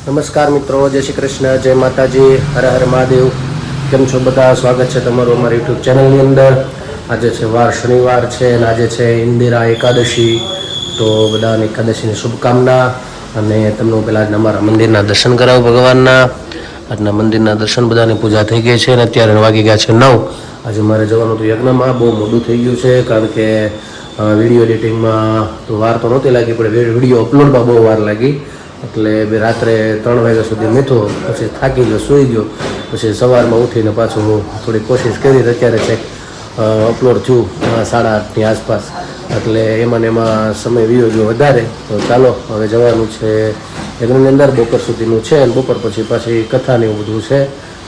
નમસ્કાર મિત્રો, જય શ્રી કૃષ્ણ, જય માતાજી, હર હર મહાદેવ. કેમ છો બધા? સ્વાગત છે તમારું અમારી યુટ્યુબ ચેનલની અંદર. આજે છે વાર શનિવાર છે અને આજે છે ઇન્દિરા એકાદશી. તો બધાને એકાદશીની શુભકામના. અને તમને પહેલાં અમારા મંદિરના દર્શન કરાવો ભગવાનના. આજના મંદિરના દર્શન, બધાની પૂજા થઈ ગઈ છે અને અત્યારે વાગી ગયા છે 9. આજે મારે જવાનું હતું યજ્ઞમાં. બહુ મોડું થઈ ગયું છે કારણ કે વિડીયો એડિટિંગમાં તો વાર તો નહોતી લાગી, પણ વિડીયો અપલોડમાં બહુ વાર લાગી. એટલે રાત્રે 3 વાગ્યા સુધી મેથો, પછી થાકી ગયો, સૂઈ ગયો. પછી સવારમાં ઉઠીને પાછું થોડી કોશિશ કરી. અત્યારે ચેક અપલોડ થયું 8:30ની આસપાસ. એટલે એમાં સમય વીયો ગયો વધારે. તો ચાલો હવે જવાનું છે યજ્ઞની અંદર. બપોર સુધીનું છે અને બપોર પછી પાછી કથાને એવું બધું છે,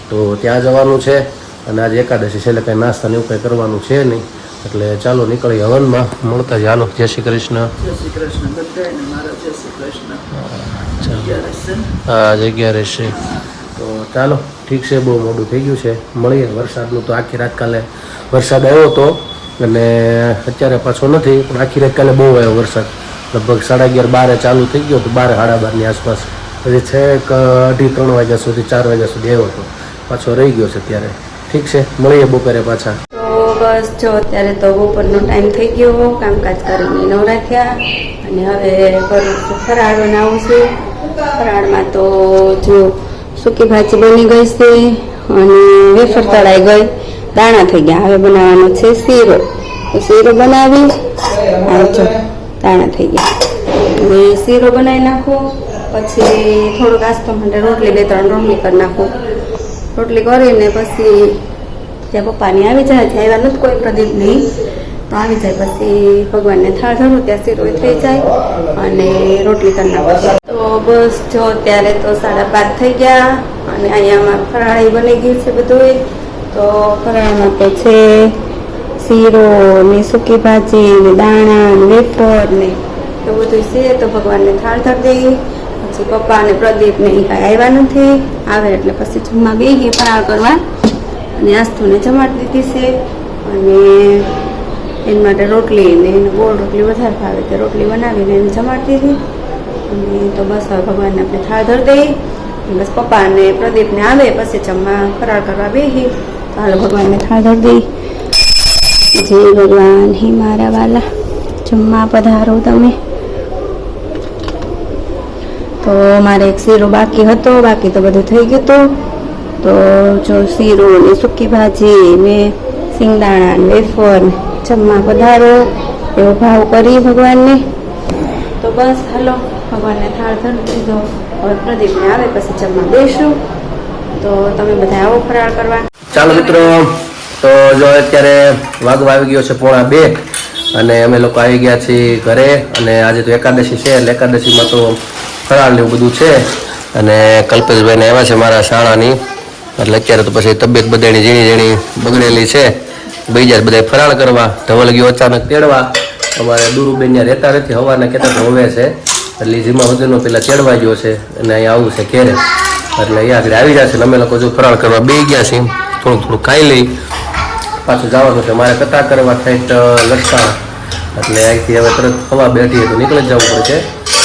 તો ત્યાં જવાનું છે. અને આજે એકાદશી છે એટલે કંઈ નાસ્તાને એવું કંઈ કરવાનું છે નહીં. એટલે ચાલો નીકળી હવનમાં. મળતા જ હાલો. જય શ્રી કૃષ્ણ. જય શ્રી કૃષ્ણ બધાને મારા જય શ્રી કૃષ્ણ. હા, જગ્યા રહેશે. તો ચાલો ઠીક છે, બહુ મોડું થઈ ગયું છે. મળીએ. વરસાદનું તો આખી રાત કાલે વરસાદ આવ્યો હતો અને અત્યારે પાછો નથી, પણ આખી રાત કાલે બહુ આવ્યો વરસાદ. લગભગ 11:30 12 ચાલુ થઈ ગયો તો 12 સાડા 12ની આસપાસ. પછી છેક 2:30 વાગ્યા સુધી 4 વાગ્યા સુધી આવ્યો હતો, પાછો રહી ગયો છે અત્યારે. ઠીક છે, મળીએ બપોરે પાછા. બસ જો અત્યારે તો બપોરનો ટાઈમ થઈ ગયો, કામકાજ કરીને નવરા થયા અને હવે ફરાળ બનાવું છું. ફરાળમાં તો જો સૂકી ભાજી બની ગઈ છે અને વેફર તળાઈ ગઈ, દાણા થઈ ગયા. હવે બનાવવાનો છે શીરો. તો શીરો બનાવી જો દાણા થઈ ગયા. હવે શીરો બનાવી નાખું, પછી થોડુંક આસ્તો માટે રોટલી 2-3 રોટલી કરી નાખું. રોટલી કરીને પછી ત્યાં પપ્પાની આવી જાય, ત્યાં આવ્યા નથી કોઈ પ્રદીપ નહીં, તો આવી જાય પછી ભગવાનને થાળ ધરું, ત્યાં શીરો થઈ જાય અને રોટલી કરી નાખું. તો બસ જો અત્યારે તો 5:30 થઈ ગયા અને અહીંયા ફરાળી બની ગયું છે બધું. તો ફરાળમાં તો છે શીરો ને સૂકી ભાજી ને દાણા ને વેફર ને એવું બધું છે. તો ભગવાનને થાળ ધરી દઈ. પછી પપ્પા અને પ્રદીપ ને કાંઈ આવ્યા નથી, આવે એટલે પછી જમવા બેસીએ ફરાળ કરવા. અને આસ્થુને જમાડી દીધી છે અને એના માટે રોટલી ને એને ગોળ રોટલી વધારે ભાવે તે રોટલી બનાવીને એને જમાડી દીધી. અને તો બસ હવે ભગવાનને આપણે થાળ ધરી દઈએ. બસ પપ્પા અને પ્રદીપને આવે પછી જમવા ફરાળ કરવા બેસી. તો હાલો ભગવાનને થાળ ધરી દઈએ. જય ભગવાન, હે મારા વાલા, જમવા પધારો તમે. તો મારે એક શીરો બાકી હતો, બાકી તો બધું થઈ ગયું હતું. તો જો શીરો ને સૂકી ભાજી ને સિંગદાણા ને વેફર જમવા પધારો એવો ભાવ કરી ભગવાનને. તો બસ હાલો ભગવાનને થાળ ધરી દીધો. હવે પ્રદીપને આવે પછી જમવા બેસું. તો તમે બધા આવો ફરાળ કરવા. ચાલો મિત્રો, તો જો અત્યારે વાગવા આવી ગયો છે 1:45 અને અમે લોકો આવી ગયા છીએ ઘરે. અને આજે તો એકાદશી છે એટલે એકાદશીમાં તો ફરાળ ને એવું બધું છે. અને કલ્પેશભાઈને આવ્યા છે મારા શાળાની, એટલે અત્યારે તો પછી તબિયત બધાની ઝીણી બગડેલી છે. બીજા બધા ફરાળ કરવા. ધવલ ગયો અચાનક તેડવા. અમારે દુરુબેન ત્યાં રહેતા નથી, હવાના કહેતા હવે છે એટલે જીમા વગરનો પેલા તેડવા ગયો છે અને અહીંયા આવું છે ઘેરે. એટલે અહીંયા આગળ આવી જશે ને અમે લોકો જો ફરાળ કરવા બે ગયા છીએ. થોડું ખાઈ લઈ, પાછું જવાનું છે મારે કથા કરવા ઠેઠ લટકા. એટલે અહીંથી હવે તરત હવા બેઠીએ તો નીકળી જ જવું પડશે.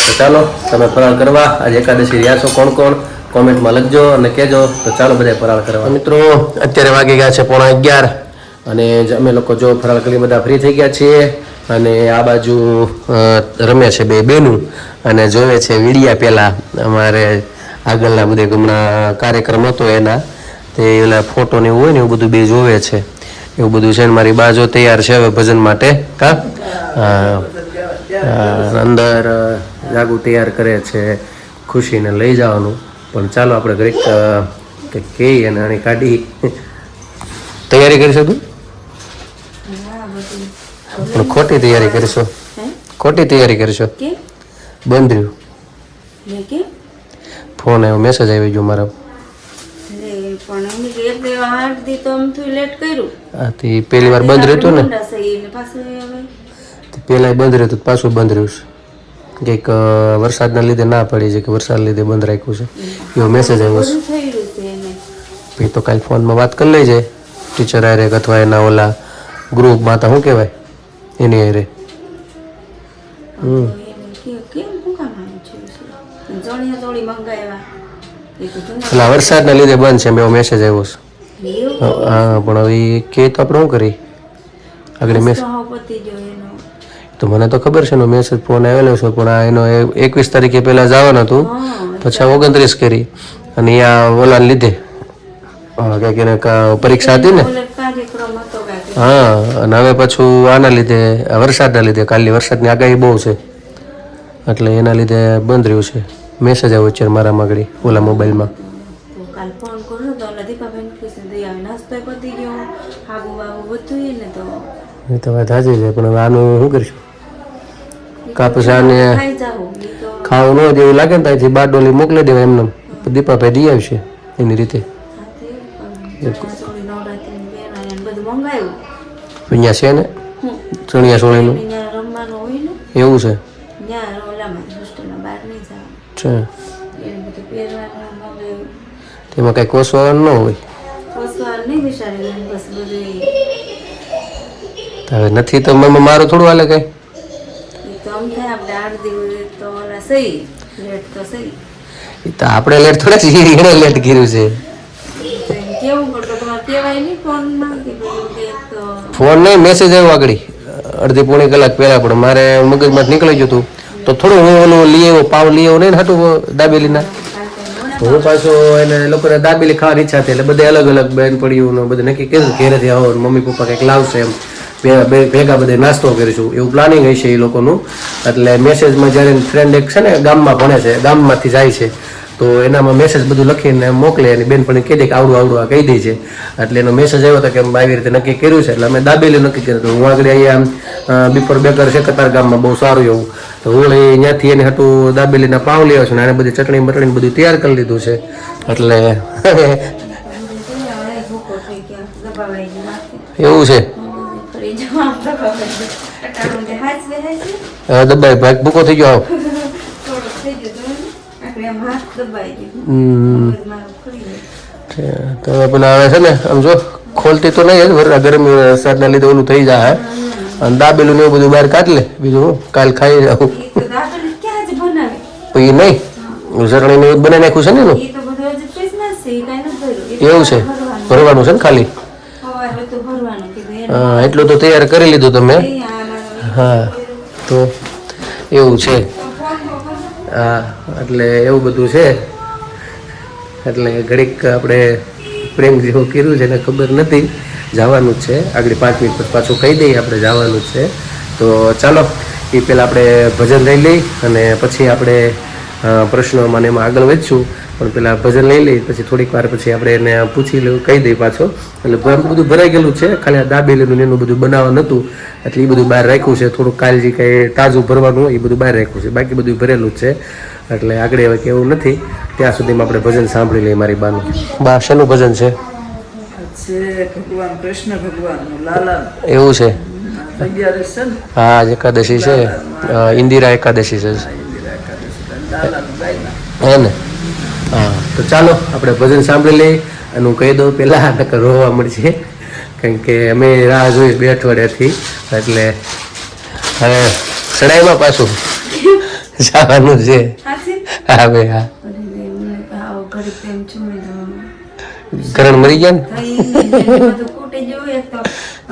તો ચાલો તમે ફરાળ કરવા આજે એકાદશી રહ્યા છો કોણ કોણ કોમેન્ટમાં લખજો અને કહેજો. તો ચાલો બધા ફરાળ કરવા. મિત્રો અત્યારે વાગી ગયા છે 11:15 અને અમે લોકો જો ફરાળ કરી બધા ફ્રી થઈ ગયા છીએ. અને આ બાજુ રમે છે બે બેનું અને જોવે છે વિડીયા. પહેલાં અમારે આગળના બધે હમણાં કાર્યક્રમ હતો એના, તે એલા ફોટો ને એવું હોય ને એવું બધું બે જોવે છે. એવું બધું છે ને મારી બાજુ તૈયાર છે હવે ભજન માટે. અંદર જાગુ તૈયાર કરે છે ખુશીને લઈ જવાનું. પણ ચાલો આપણે ઘડીક કંઈક કહીએ અને આની કાઢી તૈયારી કરીશું. તું પણ ખોટી તૈયારી કરીશું, ખોટી તૈયારી કરીશું. બંધ રહ્યું ફોન આવ્યો, મેસેજ આવી ગયો મારા. પહેલી વાર બંધ રહેતું ને, પેલા બંધ રહેતું પાછું બંધ રહ્યું છે. કંઈક વરસાદના લીધે ના પડી છે કે વરસાદના લીધે બંધ રાખ્યું છે એવો મેસેજ આવ્યો છે. તો કાલે ફોનમાં વાત કરી લેજે ટીચર હારે અથવા એના ઓલા ગ્રુપમાં. તો શું કહેવાય એની હારે. ચણિયા ચોળી મંગાવ્યા એ તો જૂના એટલે વરસાદના લીધે બંધ છે મેં એવો મેસેજ આવ્યો છે એવું હા પણ હવે એ કે તો આપણે શું કરી આગળ મેસેજ તો હાવ પતી ગયો એનો તો મને તો ખબર છે એનો મેસેજ ફોન આવેલો છે પણ આ એનો 21 તારીખે પહેલા જવાનું હતું પછી 29 કરી અને અહીંયા ઓલાને લીધે કંઈક એને પરીક્ષા હતી ને ઓલે કાર્યક્રમ હતો કાંઈક. હા અને હવે પાછું આના લીધે વરસાદના લીધે કાલની વરસાદની આગાહી બહુ છે એટલે એના લીધે બંધ રહ્યું છે મેસેજ આવ્યો અત્યારે મારા આગળ ઓલા મોબાઈલમાં તો કાલ ફોન કર્યો તો ઓલા દીપાબેન કૃષ્ણ દયા નાસ્તો પતી ગયો હાબુ બાબુ બધું ય ને તો એ તો વાત સાચી છે પણ હવે આનું શું કરીશું કાપસ આને ખાઈ જાવું ઈ તો ખાવું ન હોય એવું લાગે ને ત્યાંથી બાર ડોલી મોકલી દેવાય એમને દીપાભાઈ દઈ આવશે એની રીતે સાથે ચણિયા ચોળી નવરાત્રીની પહેરાય ને બધું મંગાવ્યું અહીંયા છે ને ચણિયા ચોળીનું ત્યાં રમવાનું હોય ને એવું છે ત્યાં ઓલામાં હોસ્ટેલના બહાર નહીં જવાનું છે એને બધું પહેરવાનું મંગાવ્યું તેમાં કાંઈ કોસવાનું ન હોય ફસવાનું નહીં વિચારી બસ બધું તો હવે નથી તો મારું થોડું હાલે કઈ એ તો આમ થાય આપણે 8 દિવસ તો ઓલા સહી લેટ તો સહી એ તો આપણે લેટ થોડા છીએ એને લેટ કર્યું છે તો એમ કેવું પડતો તમારે કહેવાય નહીં ફોનમાં કે બધું કે એક તો ફોન નહીં મેસેજ આવ્યો આગળ અડધી પોણી કલાક પહેલા પણ મારે મગજમાં નીકળી ગયું હતું તો થોડું હું ઓલું લઈ આવ્યો પાવ લઈ આવ્યો નહીં ને હાટું દાબેલીના હું પાછો એને લોકોને દાબેલી ખાવાની ઈચ્છા હતી એટલે બધે અલગ અલગ બેન પડ્યું ને બધું નક્કી કર્યું ઘેરેથી આવો ને મમ્મી પપ્પા કંઈક લાવશે એમ ભેગા બધે નાસ્તો કરીશું એવું પ્લાનિંગ હશે એ લોકોનું એટલે મેસેજમાં જ્યારે ફ્રેન્ડ એક છે ને ગામમાં ભણે છે ગામમાંથી જાય છે તો એનામાં મેસેજ બધું લખીને મોકલે અને બેન પણ કહી દે કે આવડું આવડું આ કહી દે છે એટલે એનો મેસેજ આવ્યો હતો કે આવી રીતે નક્કી કર્યું છે એટલે અમે દાબેલી નક્કી કર્યું હતું હું આગળ અહીંયા બિફોર બેકર છે કતાર ગામમાં બહુ સારું એવું તો હું ત્યાંથી એને હાટું દાબેલીના પાવ લઈ આવ્યો છું અને આને બધી ચટણી બટણી બધું તૈયાર કરી લીધું છે એટલે ભૂકો થઈ ગયા દબાવાઈ ગયું માથે એવું છે ફરી જવા દબાવાઈ ગયું અટાણું જે હાથ વેહાય છે દબાઈ ભાગ ભૂકો થઈ ગયો થોડુંક થઈ ગયું આપણે આમ હાથ દબાઈ ગયું મગજ મારું ફરી ગયું તો પેલા હવે છે ને આમ જો ખોલતી તો નહીં જ ગરમી વરસાદના લીધે ઓલું થઈ જાય અને દાબેલું ને એવું બધું બહાર કાઢ લે બીજું હું કાલ ખાઈ જાઉં એ તો દાબેલી ક્યાં જ બનાવે પછી નહીં ચટણી ને એવું બનાવી નાખ્યું છે ને એનું એ તો બધું હજી ક્રિસમસ છે એ કાંઈ નથી ભર્યું એવું છે ભરવાનું છે ને ખાલી સવારે બધું ભરવાનું કીધું એને હા એટલું તો તૈયાર કરી લીધું તમે હા તો એવું છે હા એટલે એવું બધું છે એટલે ઘડીક આપણે પ્રેમ જેવું કર્યું છે ને ખબર નથી જવાનું જ છે આગળ 5 મિનિટ પછી પાછું કહી દઈએ આપણે જવાનું જ છે તો ચાલો એ પહેલાં આપણે ભજન લઈ લઈ અને પછી આપણે પ્રશ્નોમાં એમાં આગળ વધશું પણ પહેલાં ભજન લઈ લઈ પછી થોડીક વાર પછી આપણે એને પૂછી લઉં કહી દઈએ પાછો એટલે બધું ભરાઈ ગયેલું છે ખાલી આ દાબેલીનું ને એનું બધું બનાવવાનું હતું એટલે એ બધું બહાર રાખ્યું છે થોડુંક કાલજી કંઈ તાજું ભરવાનું હોય એ બધું બહાર રાખ્યું છે બાકી બધું ભરેલું જ છે એટલે આગળ હવે કેવું નથી ત્યાં સુધીમાં આપણે ભજન સાંભળી લઈએ મારી બાનું બા શેનું ભજન છે ભગવાન કૃષ્ણ ભગવાનનું લાલા એવું છે 11 છે ને હા આજ એકાદશી છે ઇન્દિરા એકાદશી છે લાલાનું ગાયના હે ને હા તો ચાલો આપણે ભજન સાંભળી લઈએ અને હું કહી દઉં પહેલાં નકર રોવા મળશે કારણ કે અમે રાહ જોઈ 2 અઠવાડિયાથી એટલે હવે સડાઈમાં પાછું જવાનું છે હા ભાઈ હા કરણ મરી ગયા ને બધું કૂટી જોયું એક તો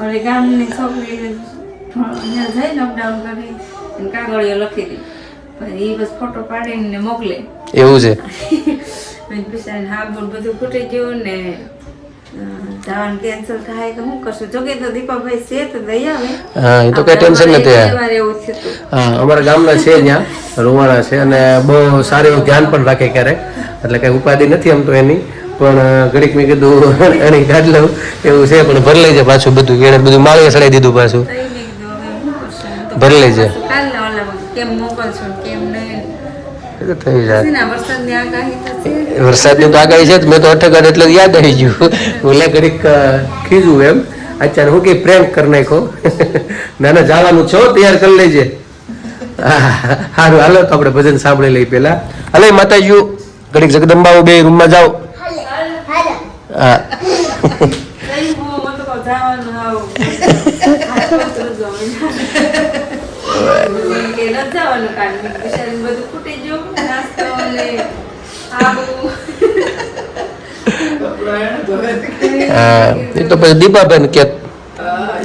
હવે ગામની છોકરી અહીંયા જઈને અપડાઉન કરી અને કાગળીઓ લખી દી પછી એ બસ ફોટો પાડીને મોકલે એવું છે બિચારીને હા બોલ બધું ખૂટી ગયું ને જવાનું કેન્સલ થાય તો શું કરશું જોકે તો દીપાભાઈ છે તો દઈ આવે હા એ તો કઈ ટેન્શન નથી એવું થયું હા અમારા ગામના છે ત્યાં રોવાણા છે અને બહુ સારું એવું ધ્યાન પણ રાખે ક્યારેક એટલે કઈ ઉપાધિ નથી આમ તો એની પણ ઘડીક મેં કીધું એની કાઢ લઉં એવું છે પણ ભરી લઈ જાય પાછું બધું એને બધું માળીએ ચડાવી દીધું પાછું ભરી લઈ જાય કેમ મોકલશો કેમ નહીં થઈ જાય વરસાદની આગાહી તો છે વરસાદની તો આગાહી છે મેં તો અઠગાડ એટલે યાદ આવી ગયું બોલે ઘડીક ખીજું એમ અત્યારે હું કઈ પ્રેન્ક કરી નાખો ના ના જવાનું છો તૈયાર કરી લેજે સારું હાલો તો આપણે ભજન સાંભળી લઈ પેલા હલે માતાજી ઘડીક જગદંબાઓ બે રૂમમાં જાઓ હા જવાનું કારણ બધું ખૂટી ગયું નાસ્તો હા એ તો પછી દીપાબેન કે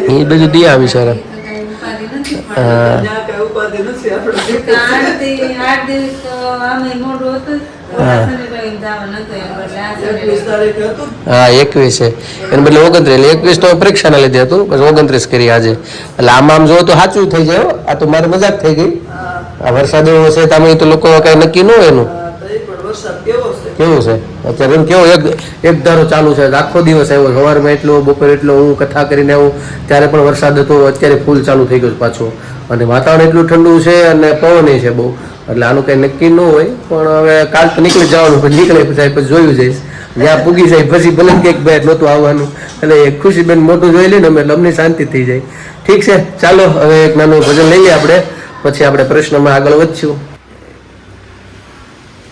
એ બધું દી આવી સર હા ત્યાં કઈ ઉપાધિ નથી આપણે 8 દિવસ તો આમે મોઢું હતું. 21 તારીખે હતું હા 21 છે એને બદલે 29 21 તો પરીક્ષાના લીધે હતું પછી 29 કરી આજે એટલે આમ જો તો સાચું થઈ જાય હો. આ તો મારે મજાક થઈ ગઈ આ વરસાદ એવો છે તમે તો લોકો કઈ નક્કી ન હોય એનું તો એ પણ વરસાદ કેવો છે કેવું છે અત્યારે એમ કેવો એક ધારો ચાલુ છે આખો દિવસ આવ્યો સવારમાં એટલો બપોરે એટલો હું કથા કરીને આવું ત્યારે પણ વરસાદ હતો અત્યારે ફૂલ ચાલુ થઈ ગયો પાછો અને વાતાવરણ એટલું ઠંડુ છે અને પવન છે બહુ એટલે આનું કઈ નક્કી ન હોય પણ હવે કાલ તો નીકળી જવાનું પછી નીકળે પછી જોયું જઈશ જ્યાં પૂગી જાય પછી ભલે કંઈક ભાઈ નહોતું આવવાનું એટલે ખુશીબેન મોટું જોઈ લે ને એટલે અમને શાંતિ થઈ જાય. ઠીક છે ચાલો હવે એક નાનું ભજન લઈએ આપણે પછી આપણે પ્રશ્નમાં આગળ વધશું.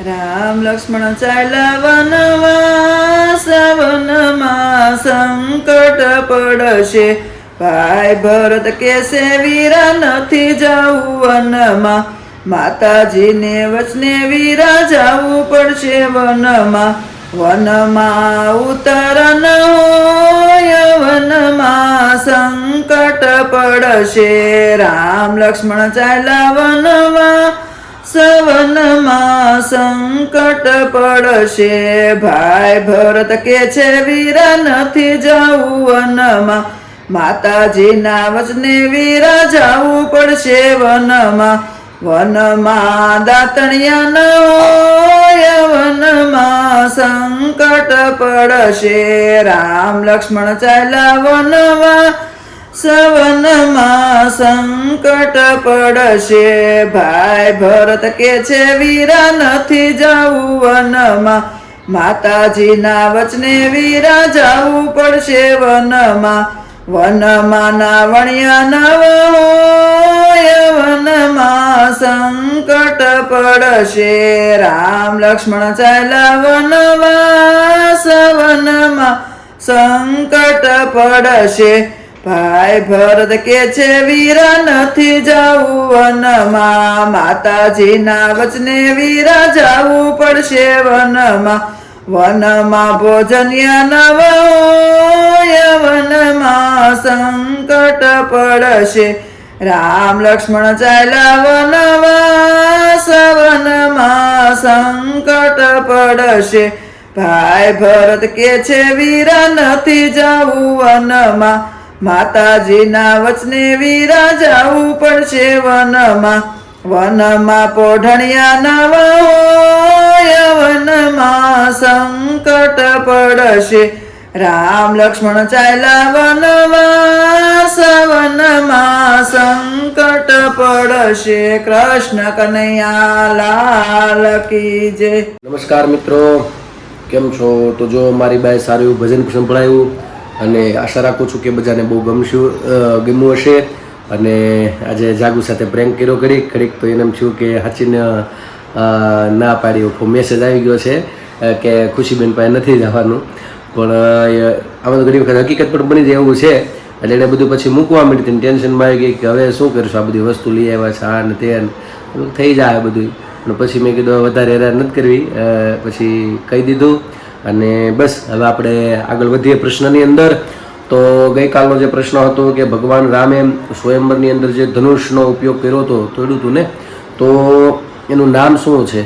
રામ લક્ષ્મણ ચાલ્યા વનવાસ વનમાં સંકટ પડશે ભાઈ ભરત કેસે વીરા નથી જાવું વનમાં માતાજીને વચને વીરા જાવું પડશે વનમાં વનમાં ઉતરન હોય વનમાં સંકટ પડશે રામ લક્ષ્મણ ચાલ્યા વનમાં સવનમાં સંકટ પડશે ભાઈ ભરત કે છે વીરા નથી જાવું વનમાં માતાજીના વચને વીરા જાવું પડશે વનમાં વનમાં દાતણિયા ન હોય વનમાં સંકટ પડશે રામ લક્ષ્મણ ચાલ્યા વનમાં સવનમાં સંકટ પડશે ભાઈ ભરત કે છે વીરા નથી જાવું વનમાં માતાજીના વચને વીરા જાવું પડશે વનમાં વનમાં ના વણિયા નવ હોય વનમાં સંકટ પડશે રામ લક્ષ્મણ ચાલ્યા વનવાસ વનમાં સંકટ પડશે ભાઈ ભરત કે છે વીરા નથી જાવું વનમાં માતાજીના વચને વીરા જાવું પડશે વનમાં વનમાં ભોજન્યા નવ હોય વનમાં સંકટ પડશે રામ લક્ષ્મણ ચાલ્યા વનવાસ વનમાં સંકટ પડશે ભાઈ ભરત કે છે વીરા નથી જાવું વનમાં માતાજીના વચને વીરા જાવું પડશે વનમાં વનમાં પોઢણિયા નવ હોય વનમાં સંકટ પડશે રામ લક્ષ્મણ ચાલ્યા વનવાસ વનમાં સંકટ પડશે કૃષ્ણ કનૈયા લાલ કી જય. નમસ્કાર મિત્રો, કેમ છો? તો જો મારી બાએ સારું એવું ભજન સંભળાયું અને આશા રાખું છું કે બધાને બહુ ગમ્યું હશે. અને આજે જાગુ સાથે પ્રેન્ક કર્યો ઘડીક તો એને એમ થયું કે હાચીને ના પાડી એવો મેસેજ આવી ગયો છે કે ખુશીબેન પાસે નથી જવાનું, પણ આમાં તો ઘણી વખત હકીકત પણ બની જાય એવું છે. એટલે એને બધું પછી મૂકવા માંડી હતી, ટેન્શનમાં આવી ગઈ કે હવે શું કરીશું, આ બધી વસ્તુ લઈ આવ્યા છે આ ને તે થઈ જાય બધું. પણ પછી મેં કીધું વધારે હેરાન નથી કરવી, પછી કહી દીધું. અને બસ હવે આપણે આગળ વધીએ પ્રશ્નની અંદર. તો ગઈકાલનો જે પ્રશ્ન હતો કે ભગવાન રામે સ્વયંવરની અંદર જે ધનુષનો ઉપયોગ કર્યો હતો તોડ્યું હતું ને, તો એનું નામ શું છે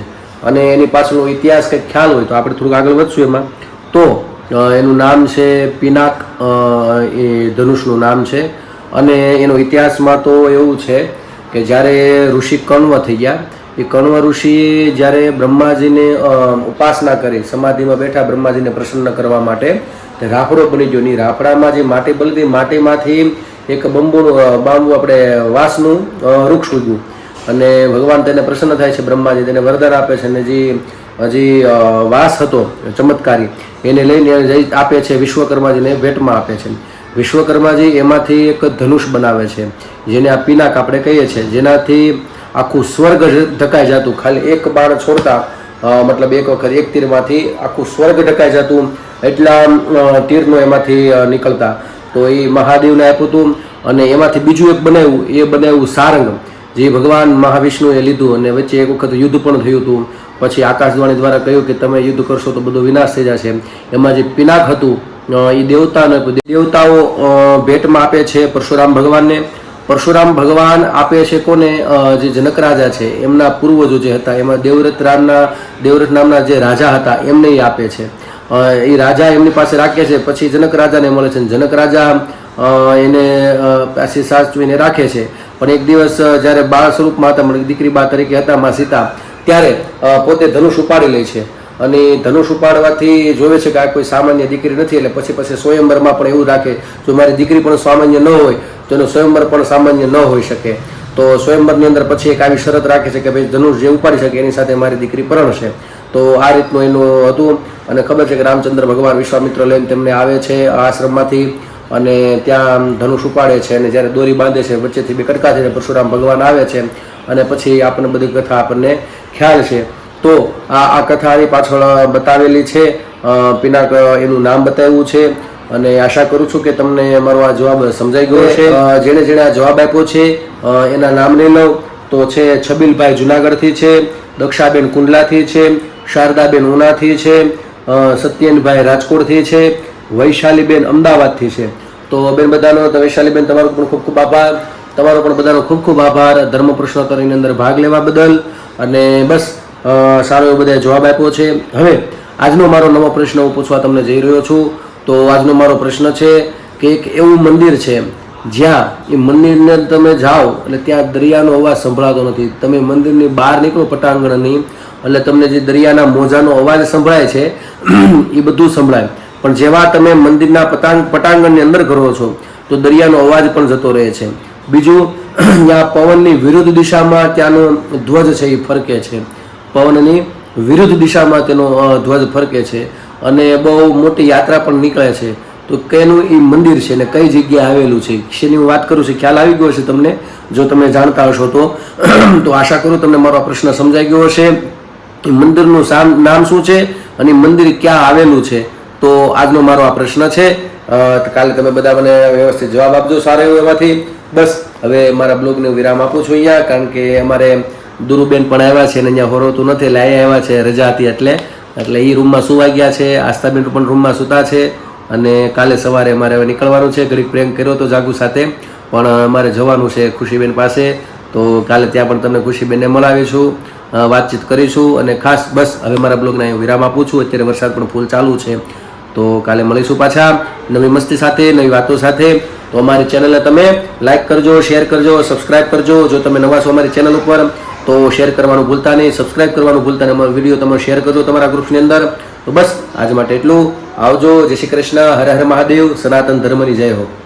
અને એની પાછળનો ઇતિહાસ કંઈક ખ્યાલ હોય તો આપણે થોડુંક આગળ વધશું એમાં. તો એનું નામ છે પિનાક, એ ધનુષનું નામ છે. અને એનો ઇતિહાસમાં તો એવું છે કે જ્યારે ઋષિ કણવ થઈ ગયા, એ કણવ ઋષિ જ્યારે બ્રહ્માજીને ઉપાસના કરી, સમાધિમાં બેઠા બ્રહ્માજીને પ્રસન્ન કરવા માટે, તે રાફડો બની ગયો. ની રાફડામાં જે માટી બળી માટીમાંથી એક બાંબુ આપણે વાંસનું વૃક્ષ ઉગ્યું અને ભગવાન તેને પ્રસન્ન થાય છે, બ્રહ્માજી તેને વરદાન આપે છે અને હજી વાસ હતો ચમત્કારી એને લઈને આપે છે, વિશ્વકર્માજીને ભેટમાં આપે છે. વિશ્વકર્માજી એમાંથી એક ધનુષ બનાવે છે જેને આ પિનાક આપણે કહીએ છીએ, જેનાથી આખું સ્વર્ગ ઢકાઈ જતું. ખાલી એક બાણ છોડતા મતલબ એક વખત એક તીરમાંથી આખું સ્વર્ગ ઢકાઈ જતું, એટલા તીરનો એમાંથી નીકળતા. તો એ મહાદેવને આપ્યું હતું. અને એમાંથી બીજું એક બનાવ્યું, એ બનાવ્યું સારંગ, જે ભગવાન મહાવિષ્ણુએ લીધું. અને વચ્ચે એક વખત યુદ્ધ પણ થયું હતું, પછી આકાશવાણી દ્વારા કહ્યું કે તમે યુદ્ધ કરશો તો બધો વિનાશ થઈ જશે. એમાં જે પિનાક હતું એ દેવતાઓ ભેટમાં આપે છે પરશુરામ ભગવાનને. પરશુરામ ભગવાન આપે છે કોને? જે જનક રાજા છે એમના પૂર્વજો જે હતા એમાં દેવરથ નામના જે રાજા હતા એમને એ આપે છે. એ રાજા એમની પાસે રાખે છે, પછી જનક રાજાને મળે છે. જનક રાજા એને પાસે સાચવીને રાખે છે. પણ એક દિવસ જ્યારે બાળ સ્વરૂપમાં હતા, મતલબ દીકરી બા તરીકે હતા માં સીતા, ત્યારે પોતે ધનુષ ઉપાડી લે છે. અને ધનુષ ઉપાડવાથી જોવે છે કે આ કોઈ સામાન્ય દીકરી નથી, એટલે પછી સ્વયંવરમાં પણ એવું રાખે જો મારી દીકરી પણ સામાન્ય ન હોય તો એનો સ્વયંવર પણ સામાન્ય ન હોઈ શકે. તો સ્વયંવરની અંદર પછી એક આવી શરત રાખે છે કે ભાઈ ધનુષ જે ઉપાડી શકે એની સાથે મારી દીકરી પરણશે. તો આ રીતનું એનું હતું. અને ખબર છે કે રામચંદ્ર ભગવાન વિશ્વામિત્ર લઈને તેમને આવે છે આશ્રમમાંથી અને ત્યાં ધનુષ ઉપાડે છે. અને જ્યારે દોરી બાંધે છે વચ્ચેથી બે કટકા થઈને પરશુરામ ભગવાન આવે છે અને પછી આપણને બધી કથા આપણને ખ્યાલ છે. તો આ કથાની પાછળ બતાવેલી છે. પિનાક એનું નામ બતાવ્યું છે અને આશા કરું છું કે તમને મારો આ જવાબ સમજાઈ ગયો છે. જેણે આ જવાબ આપ્યો છે એના નામ લઈ લઉં તો છે છબીલભાઈ જુનાગઢથી છે, દક્ષાબેન કુંડલાથી છે, શારદાબેન ઉનાથી છે, સત્યેનભાઈ રાજકોટથી છે, વૈશાલીબેન અમદાવાદથી છે. તો બેન બધાનો તો વૈશાલીબેન તમારો પણ ખૂબ ખૂબ આભાર. તમારો પણ બધાનો ખૂબ ખૂબ આભાર ધર્મ પ્રશ્નોત્તરીની અંદર ભાગ લેવા બદલ. અને બસ સારો એવો બધાએ જવાબ આપ્યો છે. હવે આજનો મારો નવો પ્રશ્ન હું પૂછવા તમને જઈ રહ્યો છું. તો આજનો મારો પ્રશ્ન છે કે એક એવું મંદિર છે જ્યાં એ મંદિરને તમે જાઓ એટલે ત્યાં દરિયાનો અવાજ સંભળાતો નથી. તમે મંદિરની બહાર નીકળો પટાંગણની એટલે તમને જે દરિયાના મોજાનો અવાજ સંભળાય છે એ બધું સંભળાય. પણ જેવા તમે મંદિરના પટાંગણની અંદર કરો છો તો દરિયાનો અવાજ પણ જતો રહે છે. બીજું, ત્યાં પવનની વિરુદ્ધ દિશામાં ત્યાંનો ધ્વજ છે એ ફરકે છે. પવનની વિરુદ્ધ દિશામાં તેનો ધ્વજ ફરકે છે અને બહુ મોટી યાત્રા પણ નીકળે છે. તો કેનું એ મંદિર છે ને કઈ જગ્યાએ આવેલું છે શેની હું વાત કરું છું ખ્યાલ આવી ગયો છે તમને? જો તમે જાણતા હશો તો આશા કરું તમને મારો આ પ્રશ્ન સમજાઈ ગયો હશે. એ મંદિરનું નામ શું છે અને મંદિર ક્યાં આવેલું છે? તો આજનો મારો આ પ્રશ્ન છે. કાલે તમે બધા મને વ્યવસ્થિત જવાબ આપજો સારો એવો એમાંથી. બસ હવે મારા બ્લોગને વિરામ આપું છું અહીંયા, કારણ કે અમારે દુરુબેન પણ આવ્યા છે અને અહીંયા હોરવતું નથી એટલે અહીંયા આવ્યા છે, રજા હતી એટલે એ રૂમમાં સુવા ગયા છે. આસ્થાબેન પણ રૂમમાં સૂતા છે અને કાલે સવારે અમારે હવે નીકળવાનું છે. ઘડીક પ્રેમ કર્યો તો જાગુ સાથે, પણ અમારે જવાનું છે ખુશીબેન પાસે. તો કાલે ત્યાં પણ તમને ખુશીબેનને મળાવીશું, વાતચીત કરીશું. અને ખાસ બસ હવે મારા બ્લોગને અહીં વિરામ આપું છું. અત્યારે વરસાદ પણ ફૂલ ચાલુ છે. તો કાલે મળીશું પાછા નવી મસ્તી સાથે, નવી વાતો સાથે. તો અમારી ચેનલને તમે લાઈક કરજો, શેર કરજો, સબસ્ક્રાઈબ કરજો. જો તમે નવા છો અમારી ચેનલ ઉપર તો શેર કરવાનું ભૂલતા નહીં, સબસ્ક્રાઈબ કરવાનું ભૂલતા નહીં. અમારો વિડીયો તમે શેર કરજો તમારા ગ્રુપ્સની અંદર. તો બસ આજ માટે એટલું. આવજો. જય શ્રી કૃષ્ણ. હર હર મહાદેવ. સનાતન ધર્મની જય હો.